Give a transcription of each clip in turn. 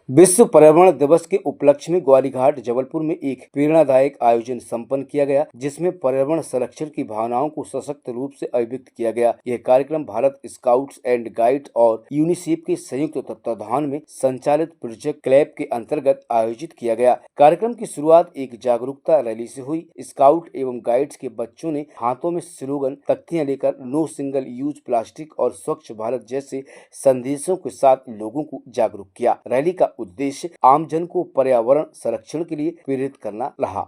विश्व पर्यावरण दिवस के उपलक्ष्य में ग्वारीघाट जबलपुर में एक प्रेरणादायक आयोजन संपन्न किया गया, जिसमें पर्यावरण संरक्षण की भावनाओं को सशक्त रूप से अभिव्यक्त किया गया। यह कार्यक्रम भारत स्काउट्स एंड गाइड्स और यूनिसेफ के संयुक्त तत्वाधान में संचालित प्रोजेक्ट क्लैप के अंतर्गत आयोजित किया गया। कार्यक्रम की शुरुआत एक जागरूकता रैली से हुई। स्काउट एवं गाइड्स के बच्चों ने हाथों में स्लोगन, तख्तियां लेकर नो सिंगल यूज प्लास्टिक और स्वच्छ भारत जैसे संदेशों के साथ लोगों को जागरूक किया। रैली का उद्देश्य आमजन को पर्यावरण संरक्षण के लिए प्रेरित करना रहा।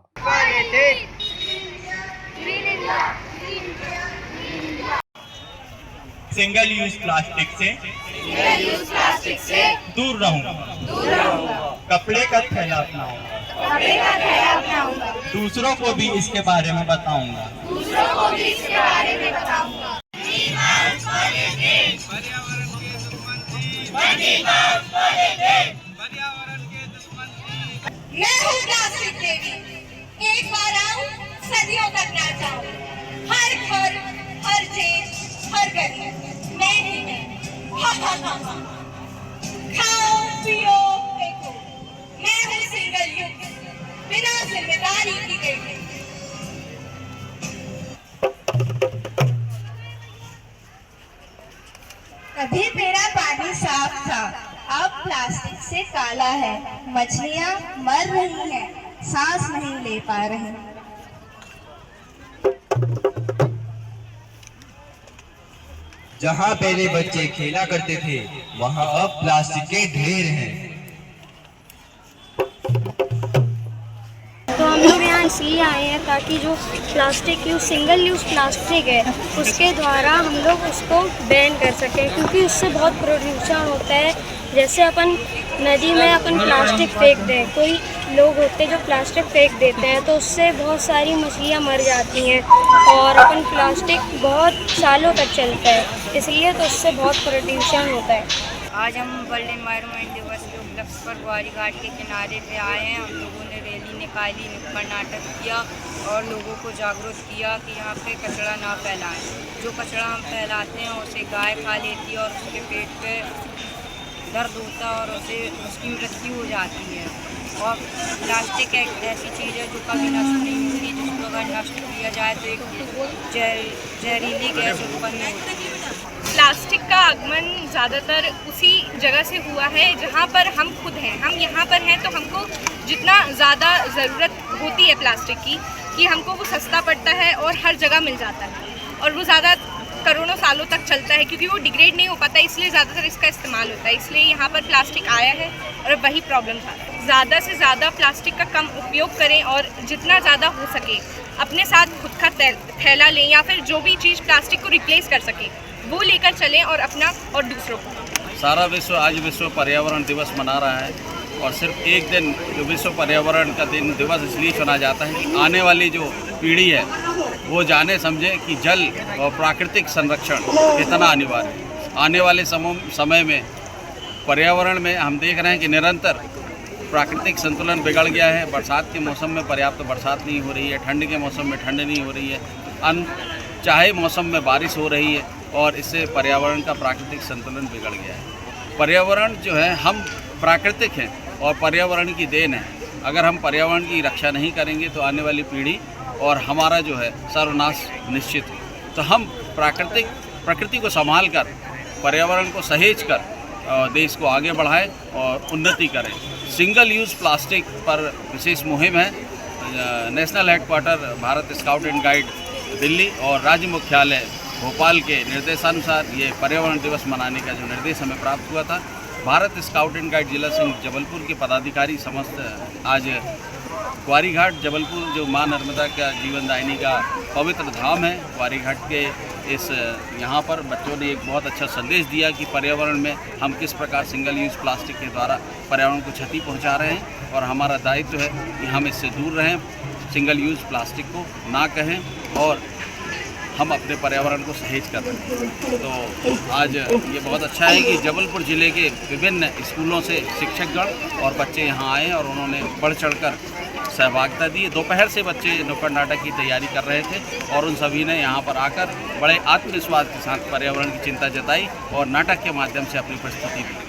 सिंगल यूज प्लास्टिक से दूर रहूंगा। कपड़े का थैला अपनाऊंगा। दूसरों को भी इसके बारे में बताऊंगा। मैं हूँ प्लास्टिक देवी, एक बार आऊं सदियों तक ना जाऊं। हर घर, हर देश, हर गली मैं ही मैं। खाओ पियो फेंको, मैं हूँ सिंगल यूज, बिना जिम्मेदारी की गई। कभी मेरा पानी साफ था, अब प्लास्टिक से काला है। मछलियां मर रही हैं, सांस नहीं ले पा रही। जहाँ पहले बच्चे खेला करते थे, वहाँ अब प्लास्टिक के ढेर हैं। तो हम लोग यहाँ इसलिए आए हैं ताकि जो plastic use single use plastic है उसके द्वारा हम लोग उसको बैन कर सकें, क्योंकि उससे बहुत प्रदूषण होता है। जैसे अपन नदी में अपन प्लास्टिक फेंक दें, कोई लोग होते हैं जो प्लास्टिक फेंक देते हैं, तो उससे बहुत सारी मछलियाँ मर जाती हैं और अपन प्लास्टिक बहुत सालों तक चलता है, इसलिए तो उससे बहुत प्रदूषण होता है। आज हम वर्ल्ड एनवायरनमेंट दिवस के उपलक्ष्य पर ग्वारीघाट के किनारे पे आए हैं। हम लोगों ने रैली निकाली, नुक्कड़ नाटक किया और लोगों को जागरूक किया कि यहाँ पे कचरा ना फैलाएं। जो कचरा हम फैलाते हैं उसे गाय खा लेती है और उसके पेट पे दर्द होता है और उसकी मृत्यु हो जाती है। और प्लास्टिक एक ऐसी चीज़ है जो कभी नष्ट नहीं होती, जिसको अगर नष्ट किया जाए तो एक जहरीली गैस उत्पन्न होती है। प्लास्टिक का आगमन ज़्यादातर उसी जगह से हुआ है जहाँ पर हम खुद हैं। हम यहाँ पर हैं तो हमको जितना ज़्यादा ज़रूरत होती है प्लास्टिक की, कि हमको वो सस्ता पड़ता है और हर जगह मिल जाता है और वो ज़्यादा करोड़ों सालों तक चलता है, क्योंकि वो डिग्रेड नहीं हो पाता, इसलिए ज़्यादातर इसका इस्तेमाल होता है। इसलिए यहाँ पर प्लास्टिक आया है और वही प्रॉब्लम था। ज़्यादा से ज़्यादा प्लास्टिक का कम उपयोग करें और जितना ज़्यादा हो सके अपने साथ खुद का थैला लें, या फिर जो भी चीज़ प्लास्टिक को रिप्लेस कर सके वो लेकर चलें और अपना और दूसरों को। सारा विश्व आज विश्व पर्यावरण दिवस मना रहा है और सिर्फ एक दिन जो विश्व पर्यावरण का दिन दिवस इसलिए चुना जाता है कि आने वाली जो पीढ़ी है वो जाने समझे कि जल और प्राकृतिक संरक्षण कितना अनिवार्य है। आने वाले समय में पर्यावरण में हम देख रहे हैं कि निरंतर प्राकृतिक संतुलन बिगड़ गया है। बरसात के मौसम में पर्याप्त बरसात नहीं हो रही है, ठंड के मौसम में ठंड नहीं हो रही है, चाहे मौसम में बारिश हो रही है और इससे पर्यावरण का प्राकृतिक संतुलन बिगड़ गया है। पर्यावरण जो है, हम प्राकृतिक हैं और पर्यावरण की देन है। अगर हम पर्यावरण की रक्षा नहीं करेंगे तो आने वाली पीढ़ी और हमारा जो है सर्वनाश निश्चित है। तो हम प्रकृति को संभाल कर, पर्यावरण को सहेज कर देश को आगे बढ़ाएं और उन्नति करें। सिंगल यूज़ प्लास्टिक पर विशेष मुहिम है। National headquarter Bharat scout and guide Delhi और राज्य मुख्यालय भोपाल के निर्देशानुसार ये पर्यावरण दिवस मनाने का जो निर्देश हमें प्राप्त हुआ था, भारत स्काउट एंड गाइड जिला संघ जबलपुर के पदाधिकारी समस्त आज ग्वारीघाट जबलपुर, जो माँ नर्मदा का जीवनदायिनी का पवित्र धाम है, ग्वारीघाट के यहाँ पर बच्चों ने एक बहुत अच्छा संदेश दिया कि पर्यावरण में हम किस प्रकार सिंगल यूज़ प्लास्टिक के द्वारा पर्यावरण को क्षति पहुँचा रहे हैं और हमारा दायित्व है कि हम इससे दूर रहें, सिंगल यूज़ प्लास्टिक को ना कहें और हम अपने पर्यावरण को सहेज कर रहे हैं। तो आज ये बहुत अच्छा है कि जबलपुर ज़िले के विभिन्न स्कूलों से शिक्षकगण और बच्चे यहाँ आए और उन्होंने बढ़ चढ़कर सहभागिता दी। दोपहर से बच्चे नुक्कड़ नाटक की तैयारी कर रहे थे और उन सभी ने यहाँ पर आकर बड़े आत्मविश्वास के साथ पर्यावरण की चिंता जताई और नाटक के माध्यम से अपनी प्रस्तुति दी।